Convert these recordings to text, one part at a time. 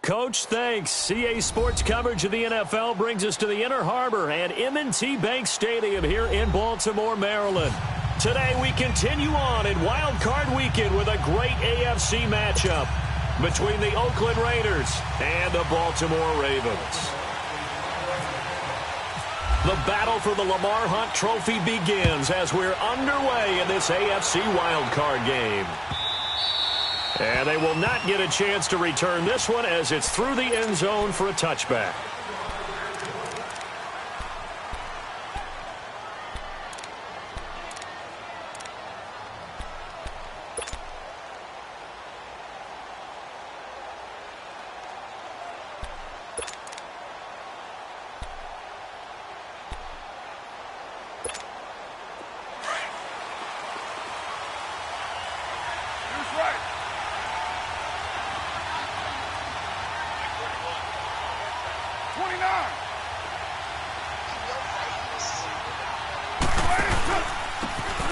Coach, thanks. CA Sports coverage of the NFL brings us to the Inner Harbor and M&T Bank Stadium here in Baltimore, Maryland. Today we continue on in Wild Card Weekend with a great AFC matchup between the Oakland Raiders and the Baltimore Ravens. The battle for the Lamar Hunt Trophy begins as we're underway in this AFC Wild Card game. And they will not get a chance to return this one as it's through the end zone for a touchback.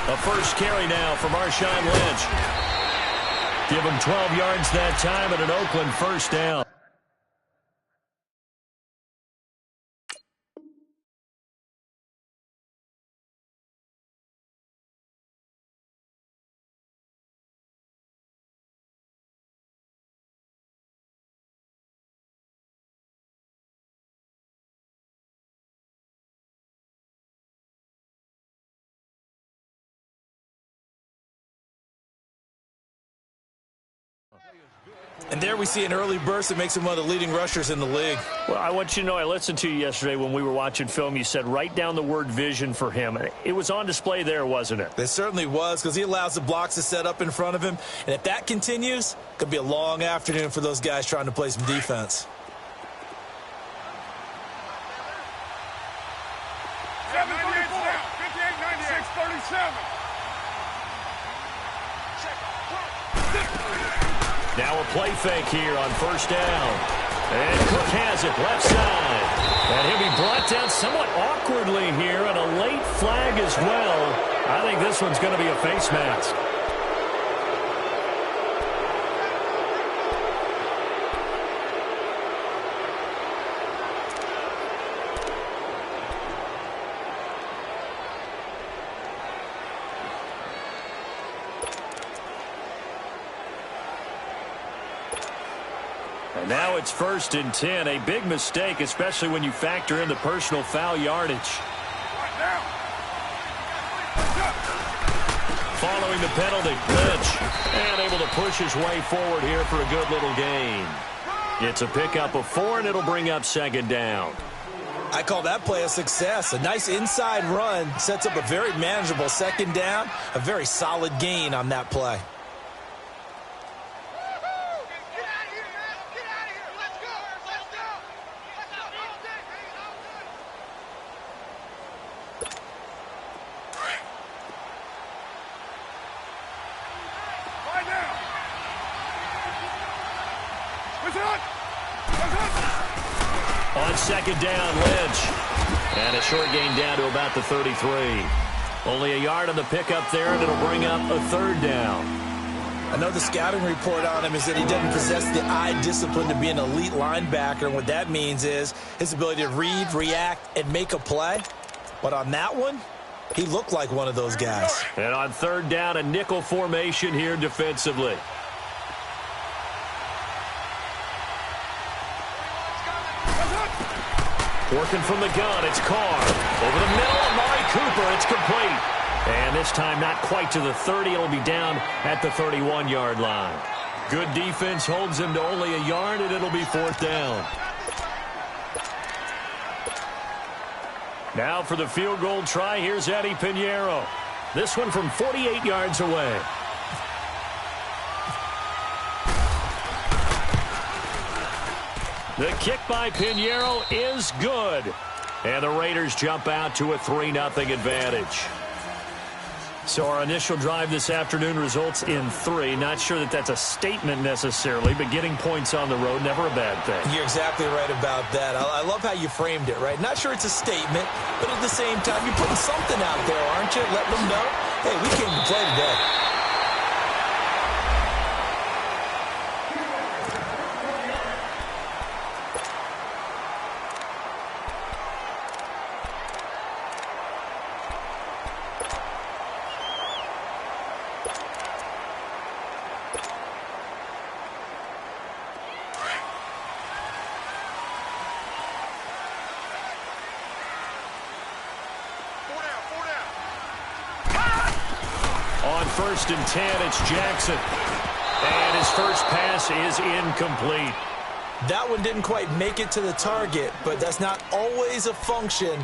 A first carry now for Marshawn Lynch. Give him 12 yards that time and an Oakland first down. And there we see an early burst that makes him one of the leading rushers in the league. Well, I want you to know, I listened to you yesterday when we were watching film. You said write down the word vision for him. It was on display there, wasn't it? It certainly was, because he allows the blocks to set up in front of him. And if that continues, it could be a long afternoon for those guys trying to play some defense. Now a play fake here on first down. And Cook has it left side. And he'll be brought down somewhat awkwardly here, and a late flag as well. I think this one's going to be a face mask. And now it's 1st and 10. A big mistake, especially when you factor in the personal foul yardage. Following the penalty, Lynch, and able to push his way forward here for a good little gain. It's a pickup of 4, and it'll bring up 2nd down. I call that play a success. A nice inside run sets up a very manageable 2nd down. A very solid gain on that play. On 2nd down, Lynch. And a short gain down to about the 33. Only a yard on the pickup there, and it'll bring up a 3rd down. I know the scouting report on him is that he doesn't possess the eye discipline to be an elite linebacker. And what that means is his ability to read, react, and make a play. But on that one, he looked like one of those guys. And on 3rd down, a nickel formation here defensively. Working from the gun, it's Carr. Over the middle, Amari Cooper, it's complete. And this time not quite to the 30. It'll be down at the 31-yard line. Good defense holds him to only a yard, and it'll be 4th down. Now for the field goal try, here's Eddie Pinheiro. This one from 48 yards away. The kick by Pinheiro is good. And the Raiders jump out to a 3-0 advantage. So our initial drive this afternoon results in 3. Not sure that that's a statement necessarily, but getting points on the road, never a bad thing. You're exactly right about that. I love how you framed it, right? Not sure it's a statement, but at the same time, you're putting something out there, aren't you? Letting them know, hey, we came to play today. 1st and 10. It's Jackson. And his first pass is incomplete. That one didn't quite make it to the target, but that's not always a function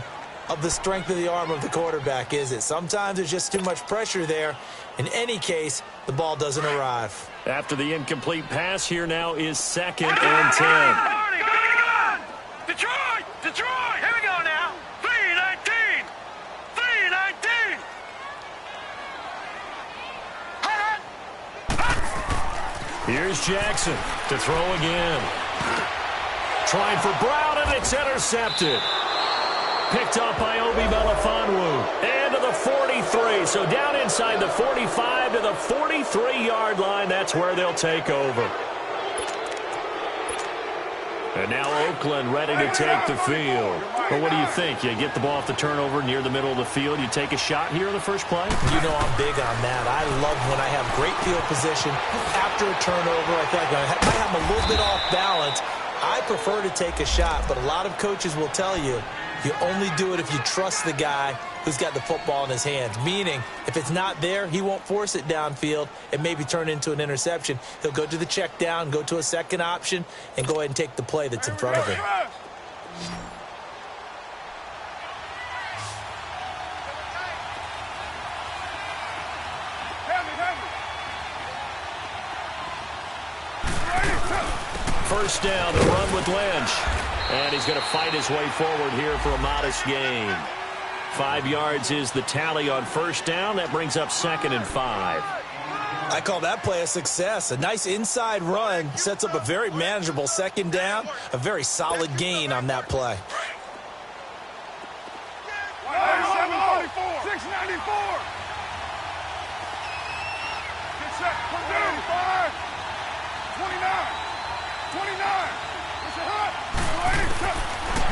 of the strength of the arm of the quarterback, is it? Sometimes there's just too much pressure there. In any case, the ball doesn't arrive. After the incomplete pass, here now is 2nd and 10. Detroit! Detroit! Here we go now. 3-19. 3-19. Here's Jackson to throw again. Trying for Brown, and it's intercepted. Picked up by Obi Melifonwu. And to the 43. So down inside the 45 to the 43-yard line. That's where they'll take over. And now Oakland ready to take the field. But what do you think? You get the ball off the turnover near the middle of the field. You take a shot here in the first play? You know I'm big on that. I love when I have great field position after a turnover. I feel like I might have a little bit off balance. I prefer to take a shot, but a lot of coaches will tell you, you only do it if you trust the guy who's got the football in his hands. Meaning, if it's not there, he won't force it downfield and maybe turn into an interception. He'll go to the check down, go to a second option, and go ahead and take the play that's in front of him. First down, the run with Lynch. And he's going to fight his way forward here for a modest gain. 5 yards is the tally on first down. That brings up 2nd and 5. I call that play a success. A nice inside run sets up a very manageable second down. A very solid gain on that play. 694. 694. Get set. 29. 29.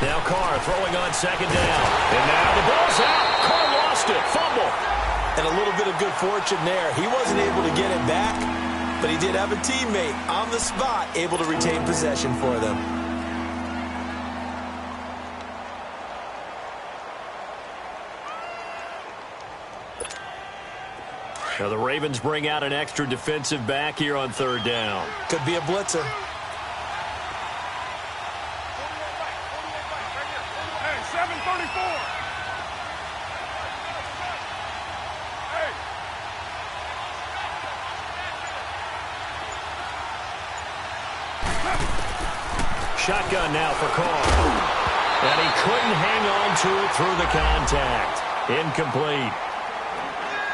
Now Carr throwing on second down. And now the ball's out. Carr lost it. Fumble. And a little bit of good fortune there. He wasn't able to get it back, but he did have a teammate on the spot able to retain possession for them. Now the Ravens bring out an extra defensive back here on third down. Could be a blitzer. Shotgun now for Carr. And he couldn't hang on to it through the contact. Incomplete.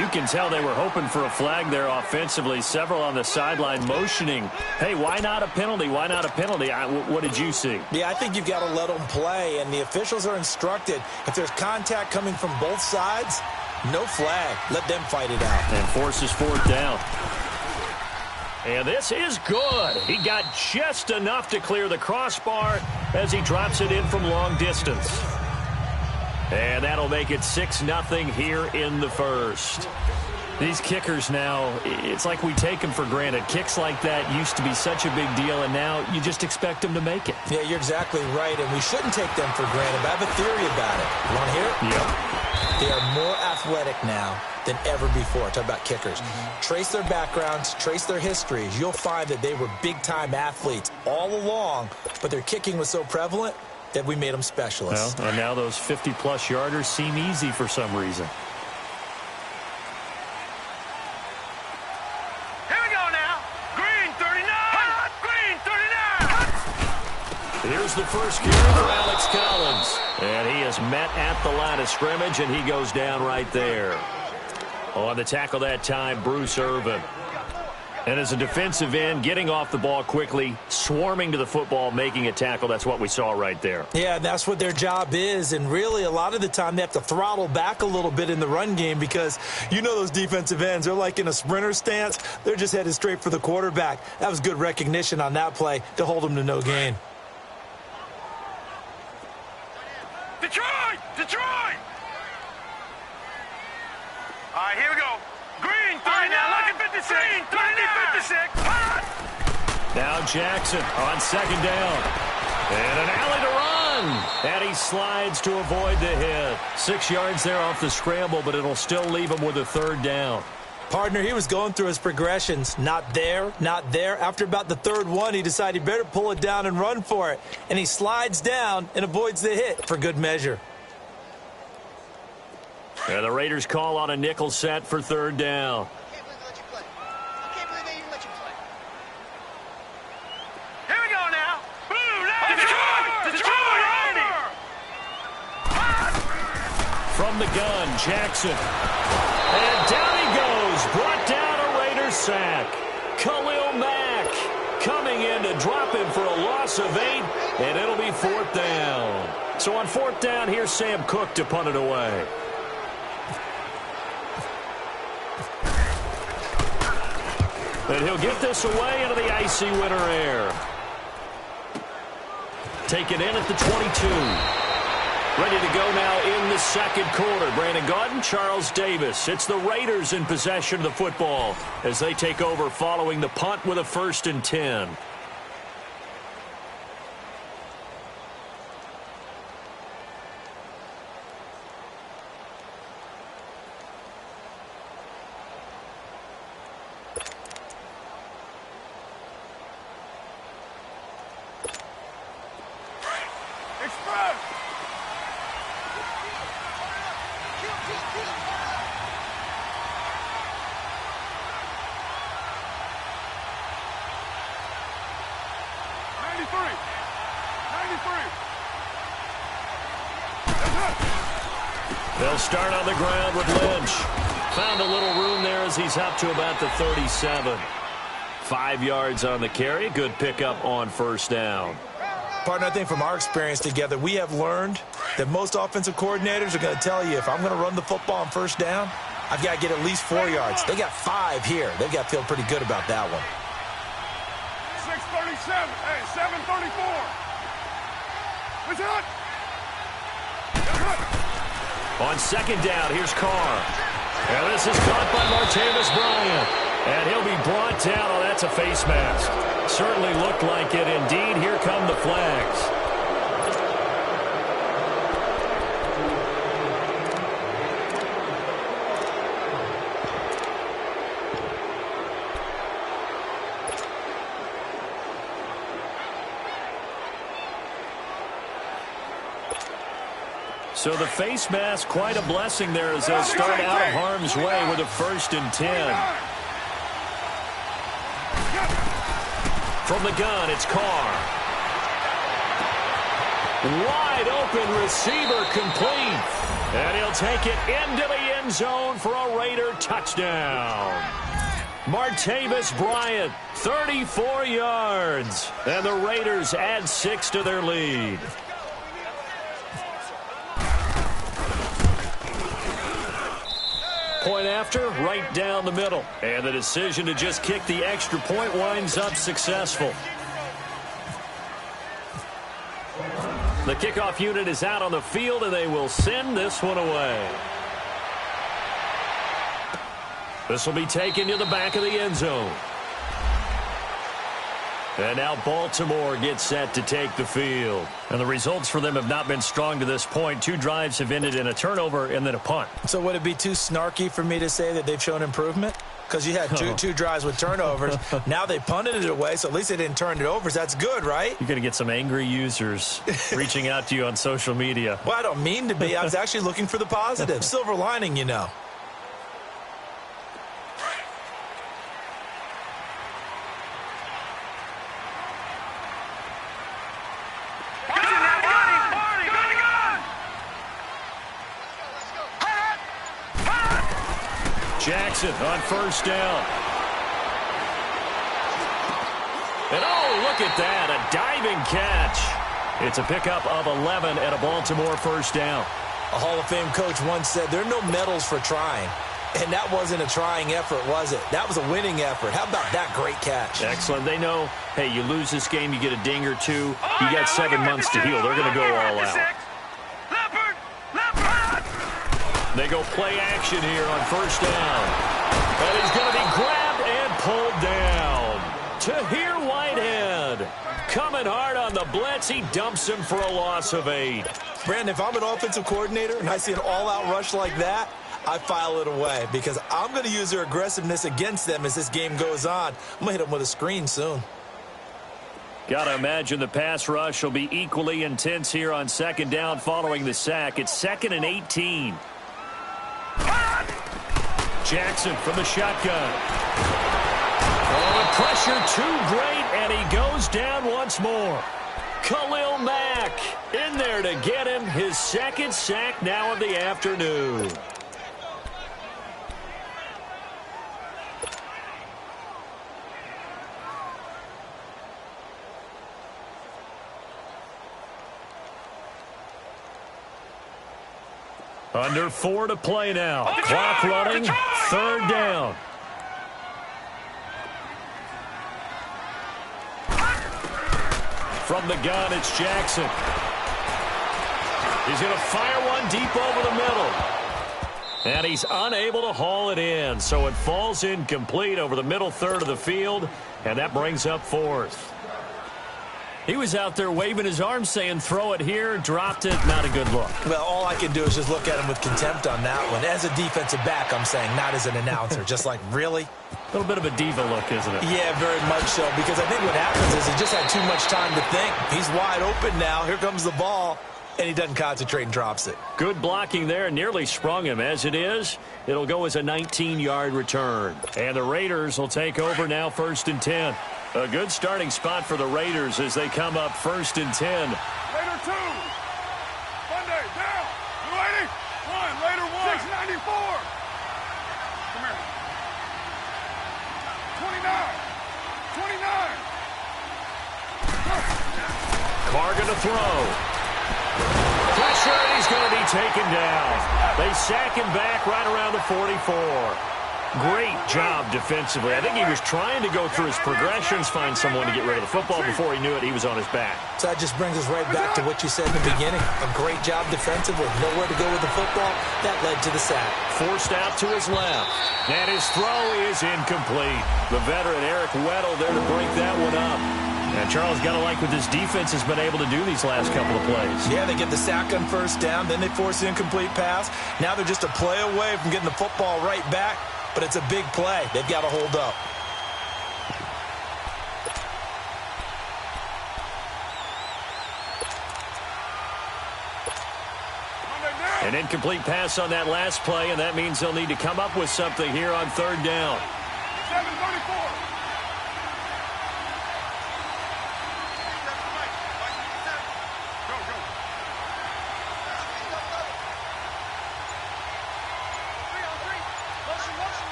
You can tell they were hoping for a flag there offensively. Several on the sideline motioning. Hey, why not a penalty? Why not a penalty? What did you see? Yeah, I think you've got to let them play, and the officials are instructed. If there's contact coming from both sides, no flag. Let them fight it out. And forces fourth down. And this is good. He got just enough to clear the crossbar as he drops it in from long distance. And that'll make it 6-0 here in the first. These kickers now, it's like we take them for granted. Kicks like that used to be such a big deal, and now you just expect them to make it. Yeah, you're exactly right, and we shouldn't take them for granted, but I have a theory about it. You want to hear it? Yep. They are more athletic now than ever before. Talk about kickers. Trace their backgrounds, trace their histories. You'll find that they were big-time athletes all along, but their kicking was so prevalent that we made them specialists. Well, and now those 50-plus yarders seem easy for some reason. Here we go now. Green 39. Green 39. Here's the first carry for Alex Collins. And he is met at the line of scrimmage, and he goes down right there. On the tackle that time, Bruce Irvin. And as a defensive end, getting off the ball quickly, swarming to the football, making a tackle, that's what we saw right there. Yeah, that's what their job is, and really a lot of the time they have to throttle back a little bit in the run game because you know those defensive ends, they're like in a sprinter stance. They're just headed straight for the quarterback. That was good recognition on that play to hold them to no gain. Detroit! Detroit! All right, here we go. Green 39. All right, now look at 56. Green 56. Now Jackson on second down. And an alley to run. And he slides to avoid the hit. 6 yards there off the scramble, but it'll still leave him with a third down. Partner, he was going through his progressions. Not there, not there. After about the third one, he decided he better pull it down and run for it. And he slides down and avoids the hit for good measure. And the Raiders call on a nickel set for third down. Here we go now. From the gun, Jackson. And down he goes. Brought down a Raiders sack. Khalil Mack coming in to drop him for a loss of 8, and it'll be fourth down. So on fourth down, here's Sam Cook to punt it away. And he'll get this away into the icy winter air. Taken in at the 22. Ready to go now in the second quarter. Brandon Gaudin, Charles Davis. It's the Raiders in possession of the football as they take over following the punt with a 1st and 10. They'll start on the ground with Lynch. Found a little room there as he's up to about the 37. 5 yards on the carry. Good pickup on first down. Partner, I think from our experience together, we have learned that most offensive coordinators are going to tell you, if I'm going to run the football on first down, I've got to get at least 4 yards. They got 5 here. They've got to feel pretty good about that one. 6:37. Hey, 7:34. What's up? On second down, here's Carr. And this is caught by Martavis Bryant. And he'll be brought down. Oh, that's a face mask. Certainly looked like it. Indeed, here come the flags. So the face mask, quite a blessing there as they'll start out of harm's way with a 1st and 10. From the gun, it's Carr. Wide open receiver complete. And he'll take it into the end zone for a Raider touchdown. Martavis Bryant, 34 yards. And the Raiders add 6 to their lead. Point after, right down the middle. And the decision to just kick the extra point winds up successful. The kickoff unit is out on the field, and they will send this one away. This will be taken to the back of the end zone. And now Baltimore gets set to take the field. And the results for them have not been strong to this point. 2 drives have ended in a turnover and then a punt. So would it be too snarky for me to say that they've shown improvement? Because you had two drives with turnovers. Now they punted it away, so at least they didn't turn it over. So that's good, right? You're going to get some angry users reaching out to you on social media. Well, I don't mean to be. I was actually looking for the positive. Silver lining, you know. Jackson on first down. And oh, look at that, a diving catch. It's a pickup of 11 and a Baltimore first down. A Hall of Fame coach once said there are no medals for trying. And that wasn't a trying effort, was it? That was a winning effort. How about that great catch? Excellent. They know, hey, you lose this game, you get a ding or two. You got 7 months to heal. They're going to go all out. They go play action here on first down. And he's going to be grabbed and pulled down. Tahir Whitehead coming hard on the blitz. He dumps him for a loss of 8. Brandon, if I'm an offensive coordinator and I see an all-out rush like that, I file it away because I'm going to use their aggressiveness against them as this game goes on. I'm going to hit them with a screen soon. Got to imagine the pass rush will be equally intense here on second down following the sack. It's 2nd and 18. Jackson from the shotgun. Oh, the pressure too great, and he goes down once more. Khalil Mack in there to get him his 2nd sack now of the afternoon. Under 4 to play now. Clock running, 3rd down. From the gun, it's Jackson. He's going to fire one deep over the middle. And he's unable to haul it in, so it falls incomplete over the middle third of the field, and that brings up 4th. He was out there waving his arms saying, throw it here, dropped it, not a good look. Well, all I can do is just look at him with contempt on that one. As a defensive back, I'm saying, not as an announcer. Just like, really? A little bit of a diva look, isn't it? Yeah, very much so, because I think what happens is he just had too much time to think. He's wide open now. Here comes the ball, and he doesn't concentrate and drops it. Good blocking there, nearly sprung him. As it is, it'll go as a 19-yard return. And the Raiders will take over now 1st and 10. A good starting spot for the Raiders as they come up 1st and 10. Raider 2. Monday, down. 280. 1. Raider 1. 694. Come here. 29. 29. Carr going to throw. Pressure, and he's going to be taken down. They sack him back right around the 44. Great job defensively. I think he was trying to go through his progressions, find someone to get rid of the football. Before he knew it, he was on his back. So that just brings us right back to what you said in the beginning. A great job defensively. Nowhere to go with the football. That led to the sack. Forced out to his left. And his throw is incomplete. The veteran Eric Weddle there to break that one up. And Charles, got to like what this defense has been able to do these last couple of plays. Yeah, they get the sack on 1st down, then they force the incomplete pass. Now they're just a play away from getting the football right back, but it's a big play. They've got to hold up. An incomplete pass on that last play, and that means they'll need to come up with something here on 3rd down. 734.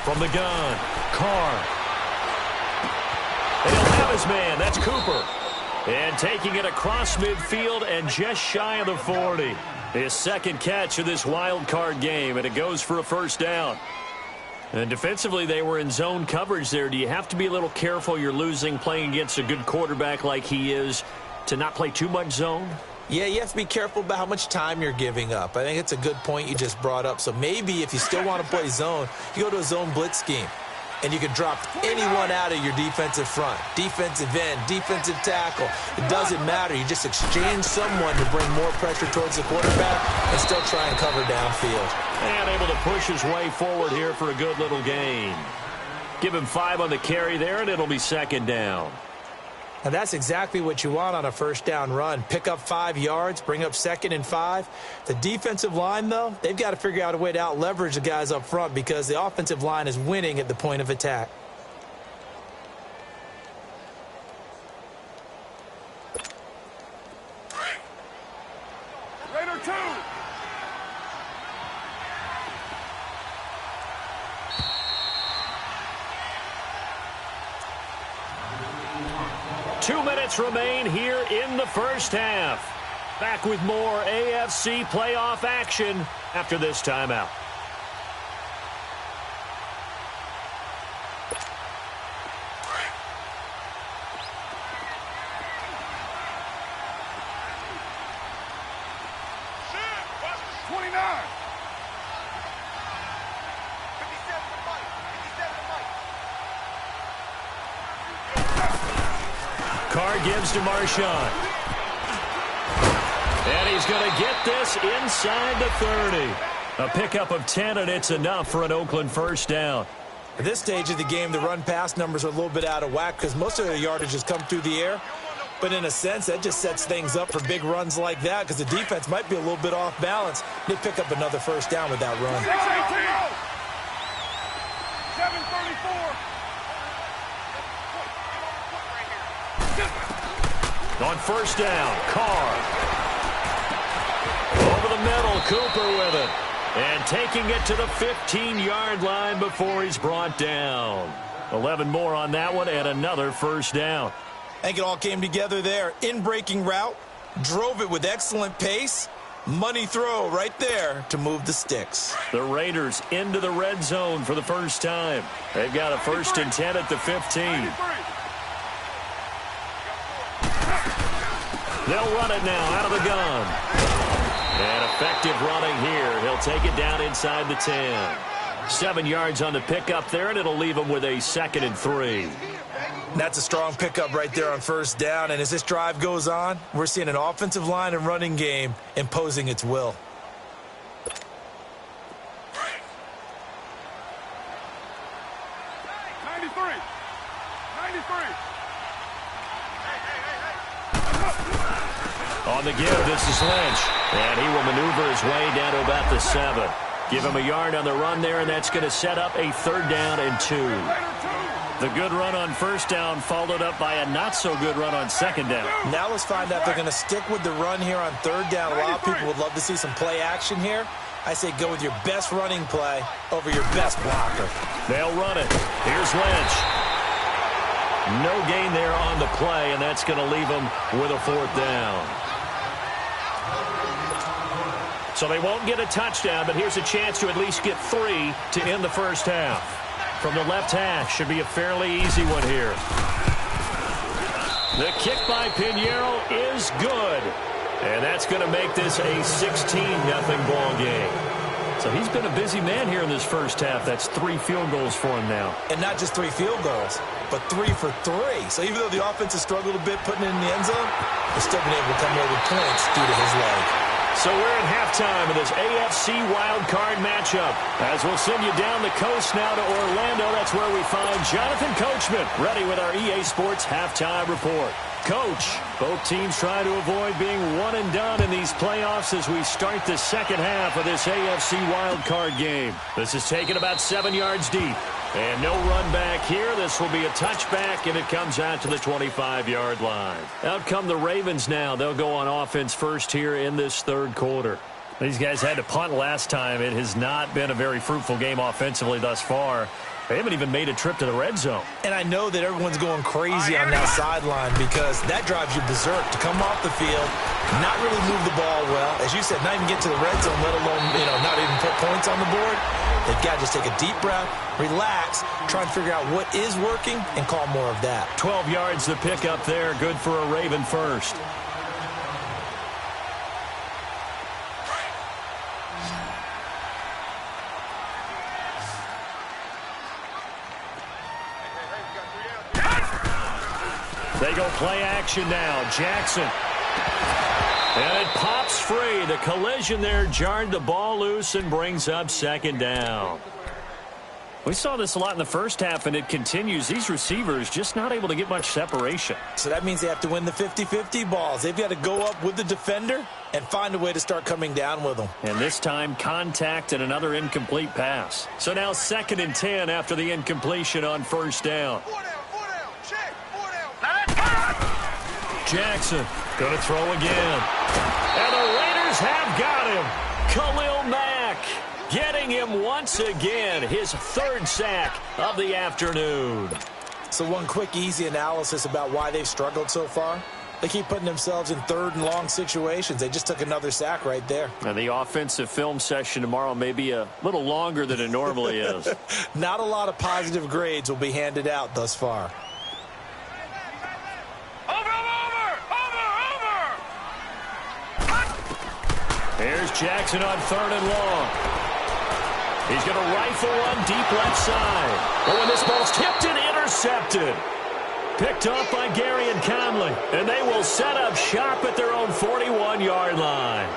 From the gun, Carr. And he'll have his man. That's Cooper. And taking it across midfield and just shy of the 40. His 2nd catch of this wild card game, and it goes for a 1st down. And defensively, they were in zone coverage there. Do you have to be a little careful? You're losing playing against a good quarterback like he is to not play too much zone? Yeah, you have to be careful about how much time you're giving up. I think it's a good point you just brought up. So maybe if you still want to play zone, you go to a zone blitz scheme. And you can drop anyone out of your defensive front. Defensive end, defensive tackle. It doesn't matter. You just exchange someone to bring more pressure towards the quarterback and still try and cover downfield. And able to push his way forward here for a good little gain. Give him 5 on the carry there, and it'll be 2nd down. Now, that's exactly what you want on a 1st down run. Pick up 5 yards, bring up 2nd and 5. The defensive line, though, they've got to figure out a way to out-leverage the guys up front because the offensive line is winning at the point of attack. Raider 2. 2 minutes remain here in the 1st half. Back with more AFC playoff action after this timeout. Carr gives to Marshawn. And he's going to get this inside the 30. A pickup of 10, and it's enough for an Oakland first down. At this stage of the game, the run-pass numbers are a little bit out of whack because most of their yardage has come through the air. But in a sense, that just sets things up for big runs like that because the defense might be a little bit off balance. They pick up another first down with that run. 7:34. On first down, Carr. Over the middle, Cooper with it. And taking it to the 15-yard line before he's brought down. 11 more on that one and another first down. I think it all came together there. In-breaking route, drove it with excellent pace. Money throw right there to move the sticks. The Raiders into the red zone for the first time. They've got a 1st and 10 at the 15. They'll run it now out of the gun. And effective running here. He'll take it down inside the 10. 7 yards on the pickup there, and it'll leave him with a 2nd and 3. That's a strong pickup right there on first down. And as this drive goes on, we're seeing an offensive line and running game imposing its will. On the give, this is Lynch. And he will maneuver his way down to about the 7. Give him a yard on the run there, and that's going to set up a 3rd down and 2. The good run on first down followed up by a not-so-good run on 2nd down. Now let's find out if they're going to stick with the run here on 3rd down. A lot of people would love to see some play action here. I say go with your best running play over your best blocker. They'll run it. Here's Lynch. No gain there on the play, and that's going to leave him with a 4th down. So they won't get a touchdown, but here's a chance to at least get 3 to end the first half. From the left hash, should be a fairly easy one here. The kick by Pinheiro is good. And that's going to make this a 16-0 ball game. So he's been a busy man here in this first half. That's 3 field goals for him now. And not just 3 field goals, but 3 for 3. So even though the offense has struggled a bit putting it in the end zone, they've still been able to come away with points due to his leg. So we're at halftime of this AFC wildcard matchup. As we'll send you down the coast now to Orlando, that's where we find Jonathan Coachman ready with our EA Sports halftime report. Coach, both teams try to avoid being one and done in these playoffs as we start the second half of this AFC wildcard game. This is taken about 7 yards deep. And no run back here. This will be a touchback, and it comes out to the 25-yard line. Out come the Ravens now. They'll go on offense first here in this 3rd quarter. These guys had to punt last time. It has not been a very fruitful game offensively thus far. They haven't even made a trip to the red zone. And I know that everyone's going crazy on that sideline because that drives you berserk to come off the field, not really move the ball well. As you said, not even get to the red zone, let alone, not even put points on the board. They've got to just take a deep breath, relax, try and figure out what is working, and call more of that. 12 yards to pick up there. Good for a Raven first. They go play action now. Jackson. And it pops free. The collision there jarred the ball loose and brings up 2nd down. We saw this a lot in the first half, and it continues. These receivers just not able to get much separation. So that means they have to win the 50-50 balls. They've got to go up with the defender and find a way to start coming down with them. And this time, contact and another incomplete pass. So now 2nd and 10 after the incompletion on first down. Jackson going to throw again. And the Raiders have got him. Khalil Mack getting him once again. His 3rd sack of the afternoon. So one quick, easy analysis about why they've struggled so far. They keep putting themselves in 3rd and long situations. They just took another sack right there. And the offensive film session tomorrow may be a little longer than it normally is. Not a lot of positive grades will be handed out thus far. Here's Jackson on 3rd and long. He's going to rifle one deep left side. Oh, and this ball's tipped and intercepted. Picked off by Gary and Conley. And they will set up shop at their own 41-yard line.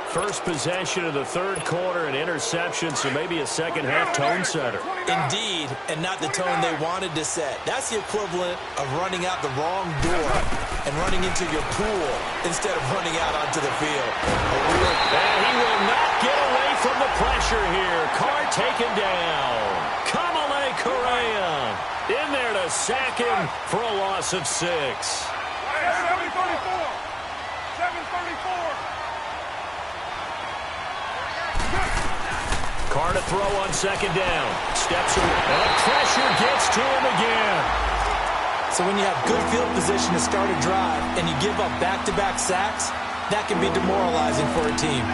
First possession of the third quarter, an interception, so maybe a second-half tone setter. Indeed, and not the tone they wanted to set. That's the equivalent of running out the wrong door and running into your pool instead of running out onto the field. And he will not get away from the pressure here. Carr taken down. Kamale Correa in there to sack him for a loss of 6. 7:34. 7:34. Carr to throw on second down. Steps away. And pressure gets to him again. So when you have good field position to start a drive and you give up back-to-back sacks, that can be demoralizing for a team.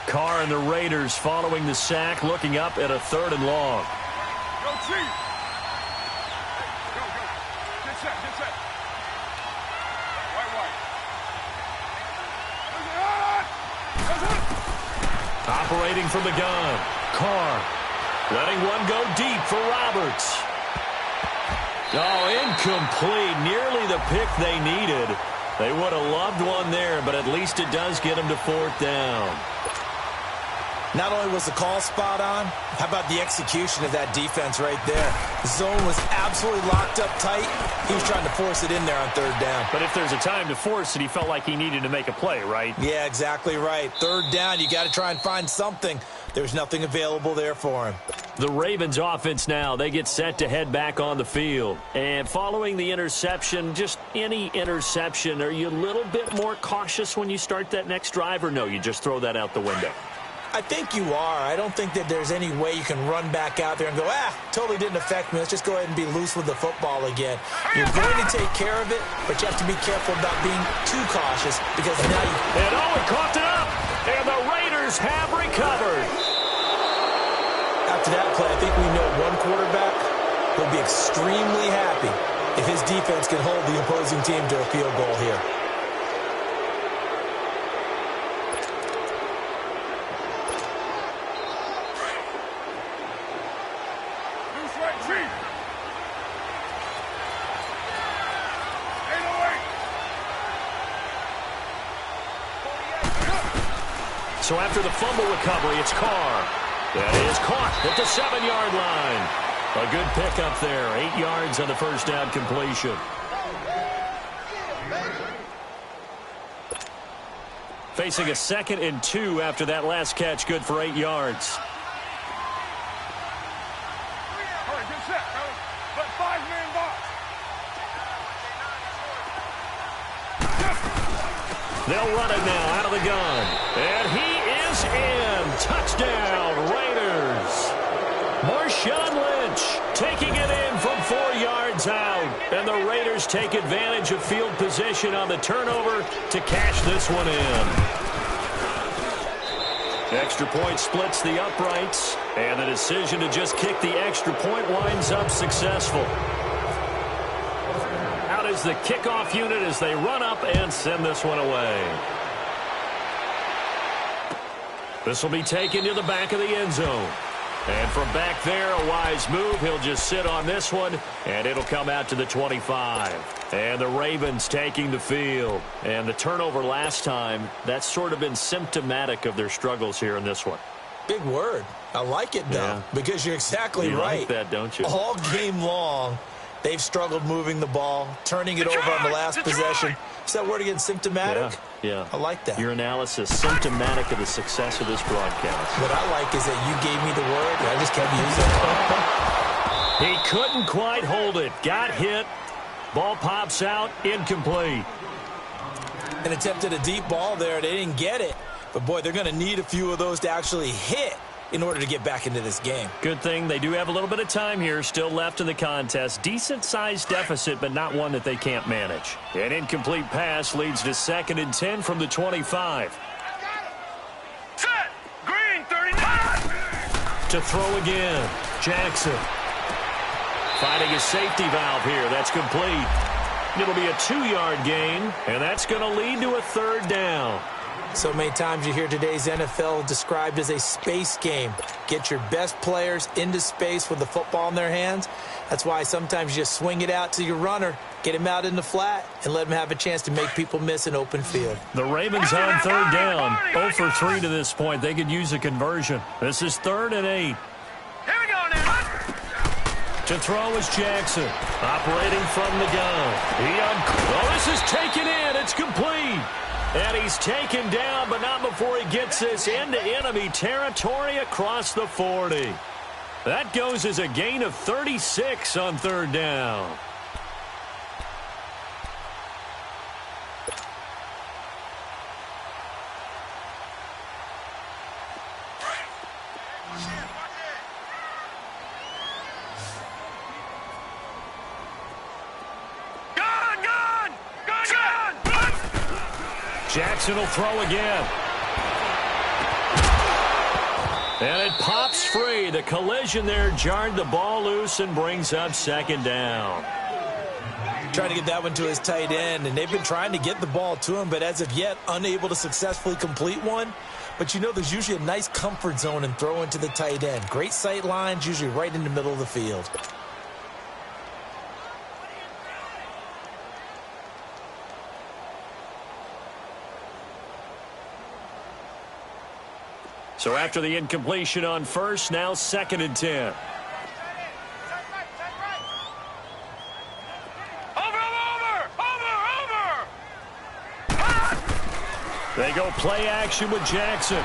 Carr and the Raiders following the sack, looking up at a 3rd and long. Go, Chief. Go. Get set. White. Operating from the gun. Carr letting one go deep for Roberts. Oh, incomplete. Nearly the pick they needed. They would have loved one there, but at least it does get them to 4th down. Not only was the call spot on, how about the execution of that defense right there? The zone was absolutely locked up tight. He was trying to force it in there on 3rd down. But if there's a time to force it, he felt like he needed to make a play, right? Yeah, exactly right. 3rd down, you got to try and find something. There's nothing available there for him. The Ravens offense now, they get set to head back on the field. And following the interception, just any interception, are you a little bit more cautious when you start that next drive, or no, you just throw that out the window? I think you are. I don't think that there's any way you can run back out there and go, totally didn't affect me. Let's just go ahead and be loose with the football again. You're going to take care of it, but you have to be careful about being too cautious because now you... And Owen coughed it up, and the Raiders have recovered. After that play, I think we know one quarterback will be extremely happy if his defense can hold the opposing team to a field goal here. So after the fumble recovery, it's Carr. That is caught at the 7-yard line. A good pickup there. 8 yards on the first down completion. Facing a 2nd and 2 after that last catch. Good for 8 yards. All right, get set, fellas. Let 5-man box. They'll run it now out of the gun. And he is in. Touchdown, Raiders. Marshawn Lynch taking it in from 4 yards out. And the Raiders take advantage of field position on the turnover to cash this one in. Extra point splits the uprights. And the decision to just kick the extra point winds up successful. Out is the kickoff unit as they run up and send this one away. This will be taken to the back of the end zone. And from back there, a wise move. He'll just sit on this one, and it'll come out to the 25. And the Ravens taking the field. And the turnover last time, that's sort of been symptomatic of their struggles here in this one. Big word. I like it, though, because you're exactly right. You like that, don't you? All game long, they've struggled moving the ball, turning it over on the last possession. Is that word again, symptomatic? Yeah. I like that. Your analysis, symptomatic of the success of this broadcast. What I like is that you gave me the word, and I just kept using it. He couldn't quite hold it. Got hit. Ball pops out. Incomplete. And attempted a deep ball there. They didn't get it. But, boy, they're going to need a few of those to actually hit in order to get back into this game. Good thing they do have a little bit of time here still left in the contest. Decent-sized deficit, but not one that they can't manage. An incomplete pass leads to 2nd and 10 from the 25. Set. Green, 39. To throw again. Jackson. Finding a safety valve here. That's complete. It'll be a 2-yard gain, and that's going to lead to a 3rd down. So many times you hear today's NFL described as a space game. Get your best players into space with the football in their hands. That's why sometimes you just swing it out to your runner, get him out in the flat, and let him have a chance to make people miss an open field. The Ravens on third down. 0 for 3 to this point. They could use a conversion. This is 3rd and 8. Here we go now. To throw is Jackson. Operating from the gun. This is taken in. It's complete. And he's taken down, but not before he gets this into enemy territory across the 40. That goes as a gain of 36 on third down. Jackson will throw again. And it pops free. The collision there jarred the ball loose and brings up 2nd down. Trying to get that one to his tight end, and they've been trying to get the ball to him, but as of yet, unable to successfully complete one. But you know there's usually a nice comfort zone in throwing to the tight end. Great sight lines, usually right in the middle of the field. So after the incompletion on first, now 2nd and 10. They go play action with Jackson.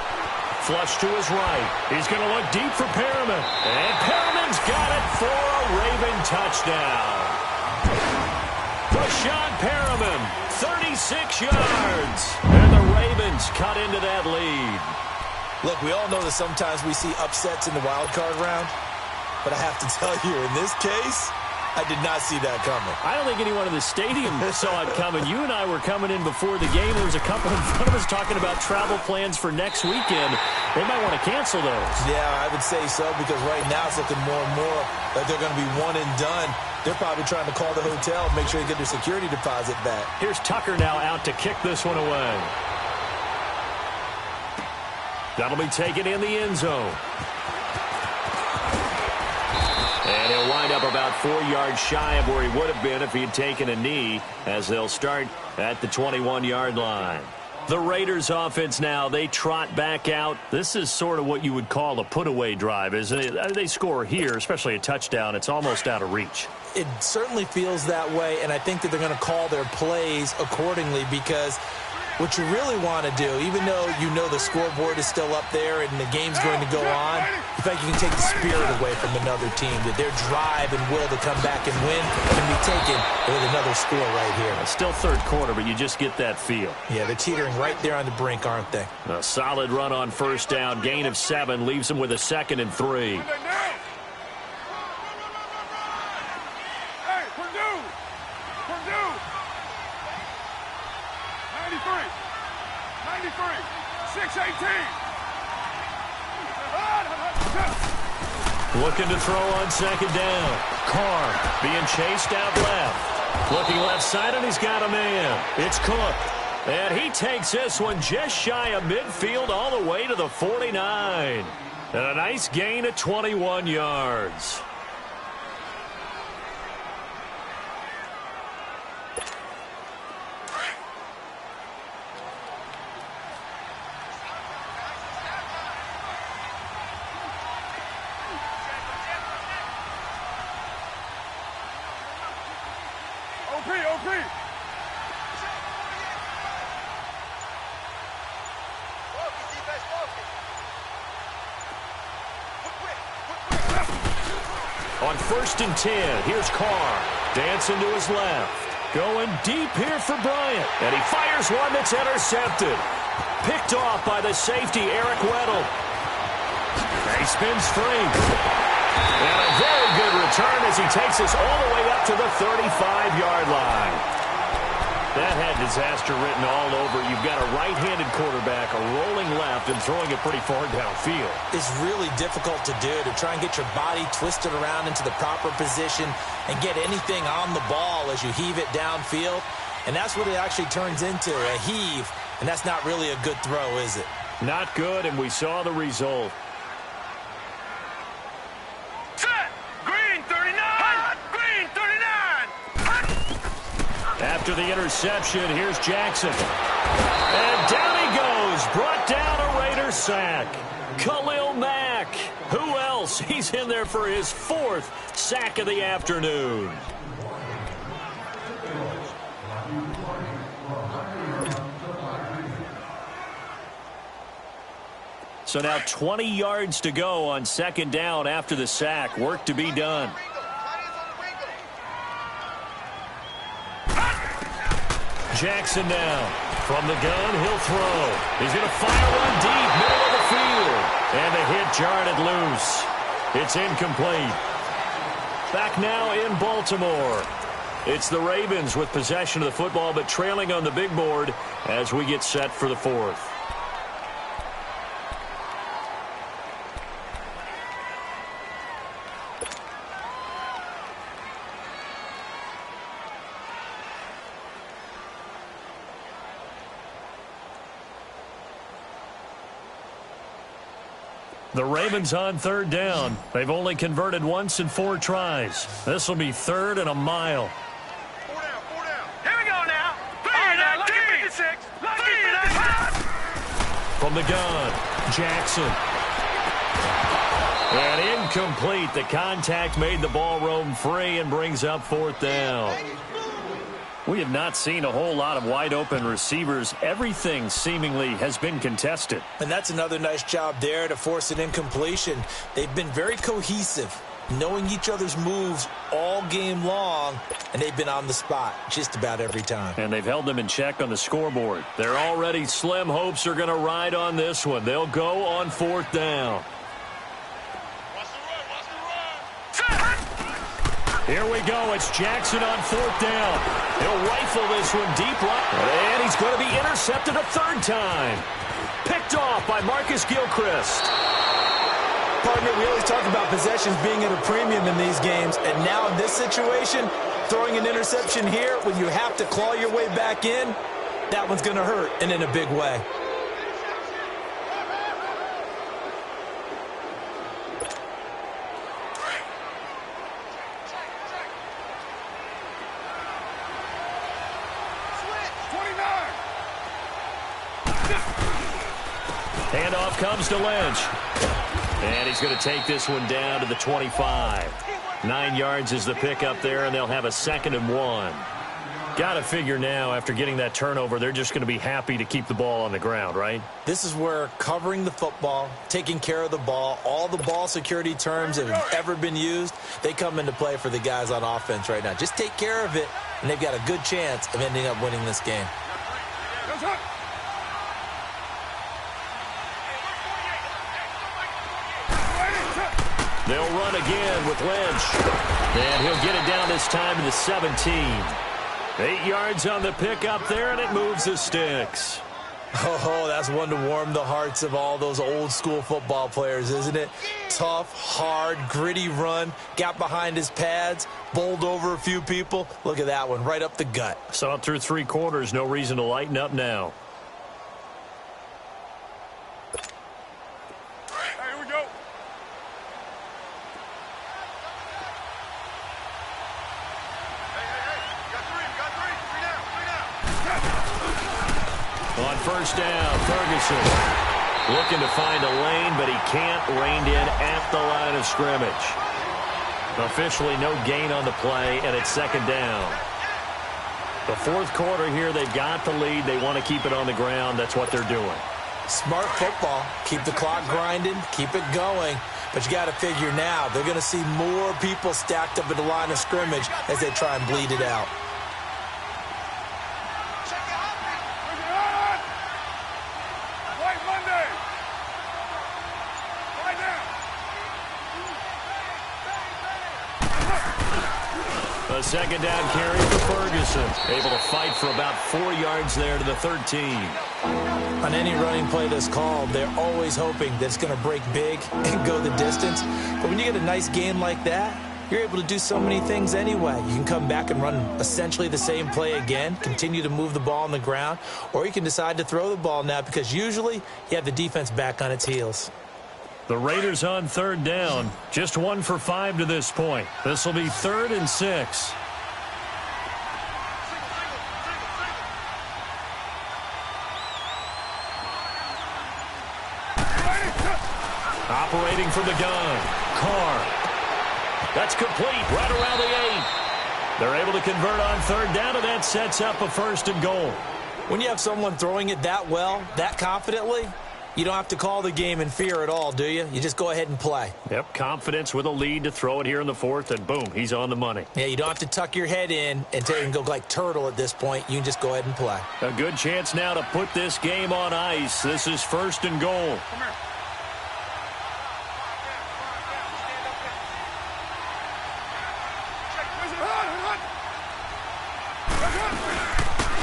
Flush to his right. He's going to look deep for Perriman. And Perriman's got it for a Raven touchdown. Rashawn Perriman, 36 yards. And the Ravens cut into that lead. Look, we all know that sometimes we see upsets in the wild card round, but I have to tell you, in this case, I did not see that coming. I don't think anyone in the stadium saw it coming. You and I were coming in before the game. There was a couple in front of us talking about travel plans for next weekend. They might want to cancel those. Yeah, I would say so, because right now it's looking more and more like they're going to be one and done. They're probably trying to call the hotel and make sure they get their security deposit back. Here's Tucker now out to kick this one away. That'll be taken in the end zone. And he'll wind up about 4 yards shy of where he would have been if he had taken a knee, as they'll start at the 21-yard line. The Raiders offense now, they trot back out. This is sort of what you would call a put-away drive. As they score here, especially a touchdown, it's almost out of reach. It certainly feels that way, and I think that they're going to call their plays accordingly, because what you really want to do, even though you know the scoreboard is still up there and the game's going to go on, in fact, you can take the spirit away from another team, that their drive and will to come back and win can be taken with another score right here. It's still third quarter, but you just get that feel. Yeah, they're teetering right there on the brink, aren't they? A solid run on first down, gain of 7, leaves them with a 2nd and 3. Hey, Purdue! 93, 618. Looking to throw on 2nd down. Carr being chased out left. Looking left side, and he's got a man. It's Cook. And he takes this one just shy of midfield all the way to the 49. And a nice gain of 21 yards. OP. On 1st and 10, here's Carr. Dancing to his left. Going deep here for Bryant. And he fires one that's intercepted. Picked off by the safety, Eric Weddle. He spins free. And a very good return as he takes us all the way up to the 35-yard line. That had disaster written all over. You've got a right-handed quarterback, a rolling left, and throwing it pretty far downfield. It's really difficult to do, to try and get your body twisted around into the proper position and get anything on the ball as you heave it downfield. And that's what it actually turns into, a heave and that's not really a good throw, is it? Not good, and we saw the result. Set! Green 39! Hot! Green 39! After the interception, here's Jackson. And down he goes. Brought down a Raider sack. Khalil Mack. Who else? He's in there for his 4th sack of the afternoon. So now 20 yards to go on 2nd down after the sack. Work to be done. Jackson now. From the gun, he'll throw. He's going to fire one deep, middle of the field. And the hit jarred it loose. It's incomplete. Back now in Baltimore. It's the Ravens with possession of the football, but trailing on the big board as we get set for the 4th. The Ravens on 3rd down. They've only converted once in 4 tries. This will be 3rd and a mile. 4 down, 4 down. Here we go now. 3-19. From the gun, Jackson. And incomplete. The contact made the ball roam free and brings up 4th down. We have not seen a whole lot of wide-open receivers. Everything seemingly has been contested. And that's another nice job there to force an incompletion. They've been very cohesive, knowing each other's moves all game long, and they've been on the spot just about every time. And they've held them in check on the scoreboard. They're already slim hopes are going to ride on this one. They'll go on 4th down. Here we go. It's Jackson on 4th down. He'll rifle this one deep right. And he's going to be intercepted a 3rd time. Picked off by Marcus Gilchrist. Partner, we always talk about possessions being at a premium in these games. And now in this situation, throwing an interception here when you have to claw your way back in, that one's going to hurt, and in a big way. Handoff comes to Lynch. And he's going to take this one down to the 25. 9 yards is the pickup there, and they'll have a 2nd and 1. Got to figure now, after getting that turnover, they're just going to be happy to keep the ball on the ground, right? This is where covering the football, taking care of the ball, all the ball security terms that have ever been used, they come into play for the guys on offense right now. Just take care of it, and they've got a good chance of ending up winning this game. They'll run again with Lynch. And he'll get it down this time to the 17. 8 yards on the pickup there, and it moves the sticks. Oh, that's one to warm the hearts of all those old-school football players, isn't it? Tough, hard, gritty run, got behind his pads, bowled over a few people. Look at that one, right up the gut. Saw it through 3 quarters, no reason to lighten up now. On 1st down, Ferguson looking to find a lane, but he can't. Reined in at the line of scrimmage. Officially no gain on the play, and it's 2nd down. The 4th quarter here, they've got the lead. They want to keep it on the ground. That's what they're doing. Smart football. Keep the clock grinding, keep it going. But you got to figure now, they're going to see more people stacked up at the line of scrimmage as they try and bleed it out. A 2nd down carry for Ferguson. Able to fight for about 4 yards there to the 13. On any running play that's called, they're always hoping that it's going to break big and go the distance. But when you get a nice game like that, you're able to do so many things anyway. You can come back and run essentially the same play again, continue to move the ball on the ground, or you can decide to throw the ball now because usually you have the defense back on its heels. The Raiders on third down. Just 1 for 5 to this point. This will be 3rd and 6. Operating from the gun. Carr. That's complete right around the 8. They're able to convert on third down, and that sets up a 1st and goal. When you have someone throwing it that well, that confidently, you don't have to call the game in fear at all, do you? You just go ahead and play. Yep, confidence with a lead to throw it here in the 4th, and boom, he's on the money. Yeah, you don't have to tuck your head in and go like turtle at this point. You can just go ahead and play. A good chance now to put this game on ice. This is 1st and goal.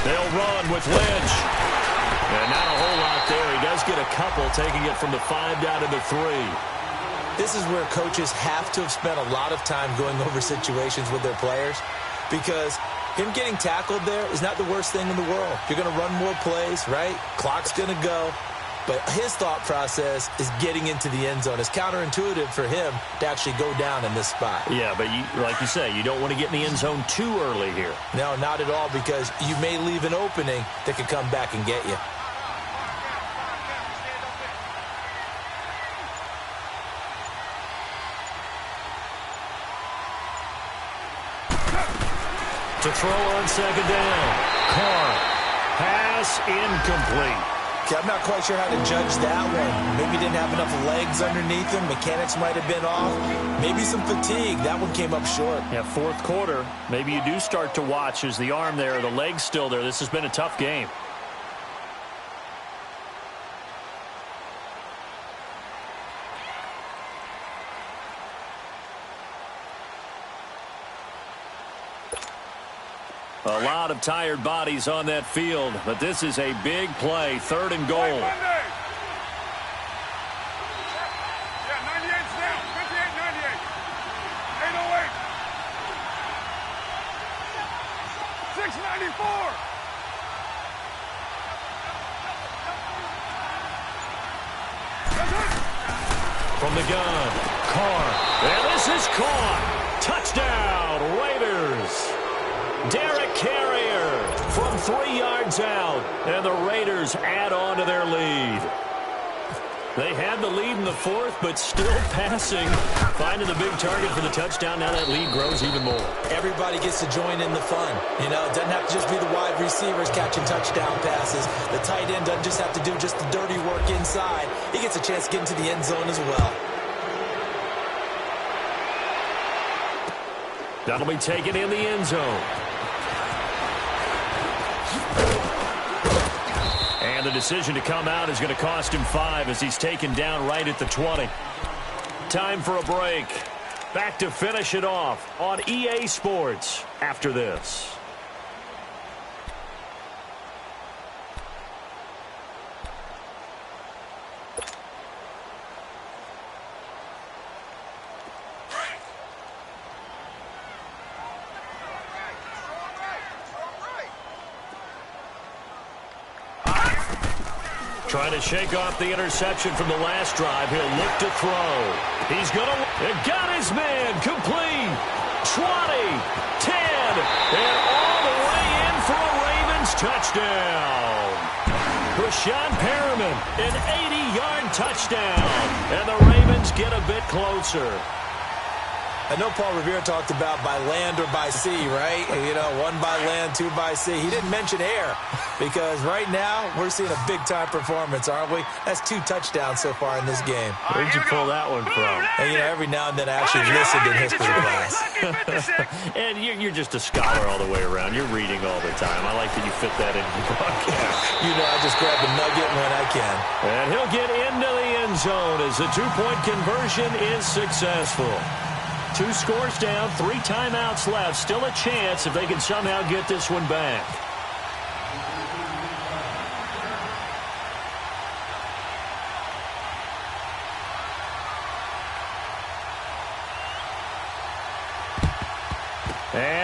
They'll run with Lynch. And not a whole lot there. He does get a couple, taking it from the 5 down to the 3. This is where coaches have to have spent a lot of time going over situations with their players because him getting tackled there is not the worst thing in the world. You're going to run more plays, right? Clock's going to go. But his thought process is getting into the end zone. It's counterintuitive for him to actually go down in this spot. Yeah, but like you say, you don't want to get in the end zone too early here. No, not at all, because you may leave an opening that could come back and get you. To throw on 2nd down. Carr. Pass incomplete. I'm not quite sure how to judge that one. Maybe didn't have enough legs underneath him. Mechanics might have been off. Maybe some fatigue. That one came up short. Yeah, 4th quarter. Maybe you do start to watch as the arm there, the leg's still there. This has been a tough game. A lot of tired bodies on that field, but this is a big play, 3rd and goal. Yeah, 98's down. 58, 98. 808. 694. From the gun, Carr. And this is caught. Touchdown, Raiders. Derek Carrier from 3 yards out, and the Raiders add on to their lead. They had the lead in the 4th, but still passing, finding the big target for the touchdown. Now that lead grows even more. Everybody gets to join in the fun. You know, it doesn't have to just be the wide receivers catching touchdown passes. The tight end doesn't just have to do just the dirty work inside. He gets a chance to get into the end zone as well. That'll be taken in the end zone. And the decision to come out is going to cost him 5 as he's taken down right at the 20. Time for a break. Back to finish it off on EA Sports after this. Trying to shake off the interception from the last drive. He'll look to throw. He's going to... It got his man. Complete. 20. 10. And all the way in for a Ravens touchdown. Rashawn Perriman, an 80-yard touchdown. And the Ravens get a bit closer. I know Paul Revere talked about by land or by sea, right? You know, 1 by land, 2 by sea. He didn't mention air because right now we're seeing a big-time performance, aren't we? That's 2 touchdowns so far in this game. Where'd you pull that one from? And, you know, every now and then I actually listened in history class. And you're just a scholar all the way around. You're reading all the time. I like that you fit that into the broadcast. You know, I just grab a nugget when I can. And he'll get into the end zone as the 2-point conversion is successful. 2 scores down, 3 timeouts left. Still a chance if they can somehow get this one back.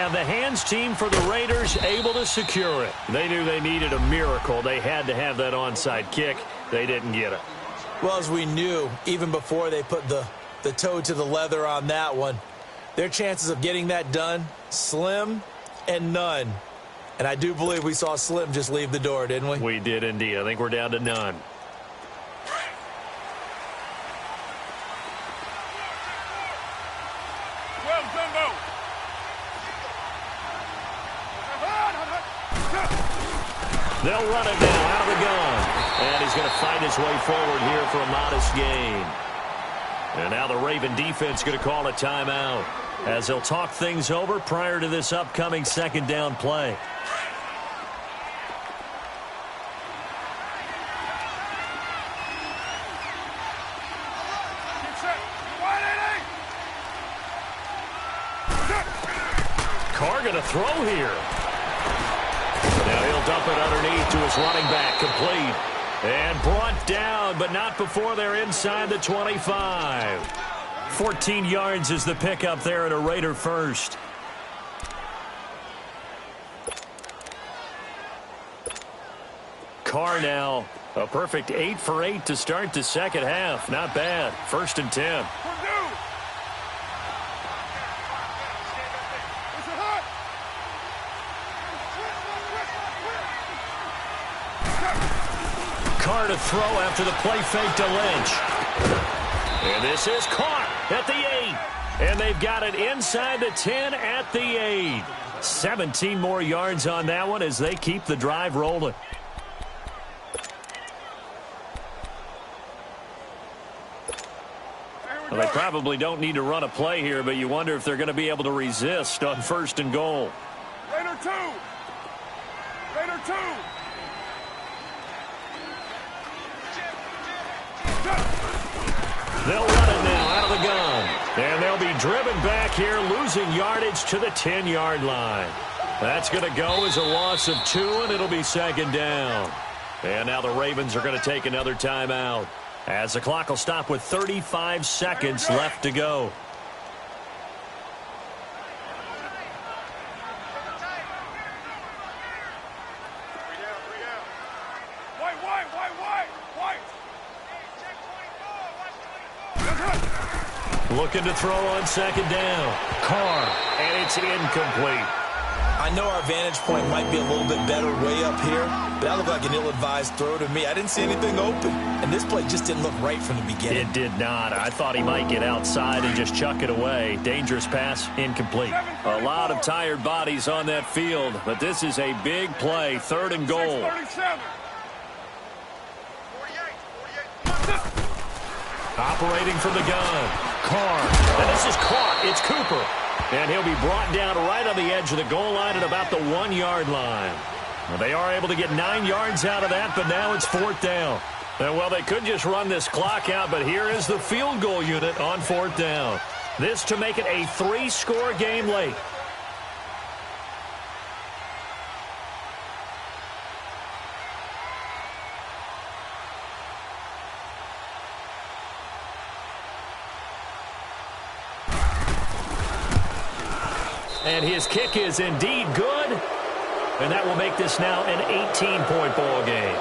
have the hands team for the Raiders able to secure it. They knew they needed a miracle. They had to have that onside kick. They didn't get it. Well, as we knew, even before they put the toe to the leather on that one, their chances of getting that done, slim and none. And I do believe we saw Slim just leave the door, didn't we? We did indeed. I think we're down to none. They'll run it now out of the gun. And he's going to fight his way forward here for a modest gain. And now the Raven defense going to call a timeout as they'll talk things over prior to this upcoming second down play. Carr going to throw here. Now he'll dump it underneath to his running back, complete. And brought down, but not before they're inside the 25. 14 yards is the pickup there, and a Raider first. Carr now, a perfect 8 for 8 to start the second half. Not bad. 1st and 10. Carr to throw after the play fake to Lynch. And this is caught at the 8. And they've got it inside the 10 at the 8. 17 more yards on that one as they keep the drive rolling. Well, they probably don't need to run a play here, but you wonder if they're going to be able to resist on 1st and goal. Raider 2. Raider 2. They'll run it now out of the gun. And they'll be driven back here, losing yardage to the 10-yard line. That's going to go as a loss of 2, and it'll be second down. And now the Ravens are going to take another timeout as the clock will stop with 35 seconds left to go. Looking to throw on 2nd down. Carr, and it's incomplete. I know our vantage point might be a little bit better way up here, but that looked like an ill-advised throw to me. I didn't see anything open, and this play just didn't look right from the beginning. It did not. I thought he might get outside and just chuck it away. Dangerous pass, incomplete. A lot of tired bodies on that field, but this is a big play, 3rd and goal. Operating from the gun. Carr. And this is caught. It's Cooper. And he'll be brought down right on the edge of the goal line at about the 1-yard line. Well, they are able to get 9 yards out of that, but now it's 4th down. And, well, they could just run this clock out, but here is the field goal unit on 4th down. This to make it a 3-score game late. And his kick is indeed good. And that will make this now an 18-point ball game.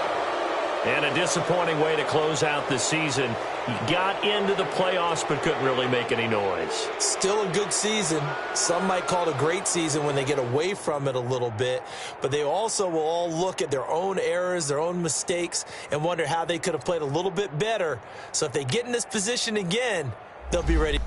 And a disappointing way to close out the season. He got into the playoffs but couldn't really make any noise. Still a good season. Some might call it a great season when they get away from it a little bit. But they also will all look at their own errors, their own mistakes, and wonder how they could have played a little bit better. So if they get in this position again, they'll be ready.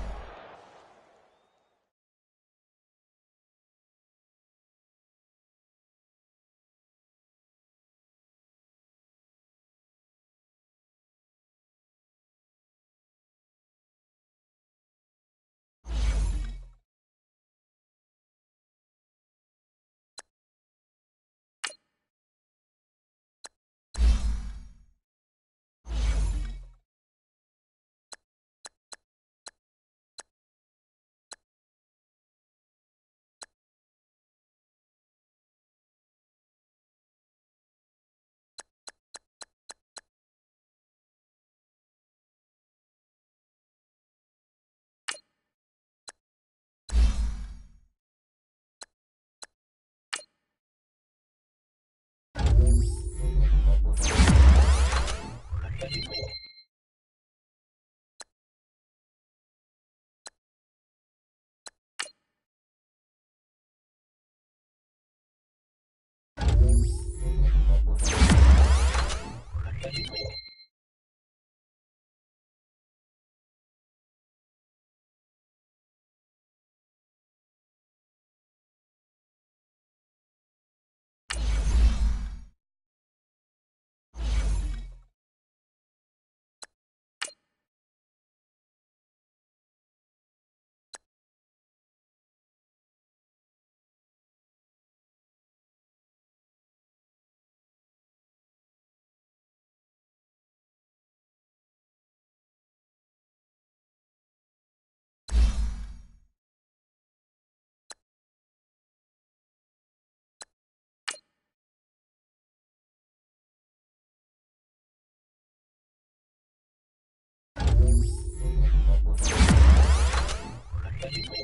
Ready.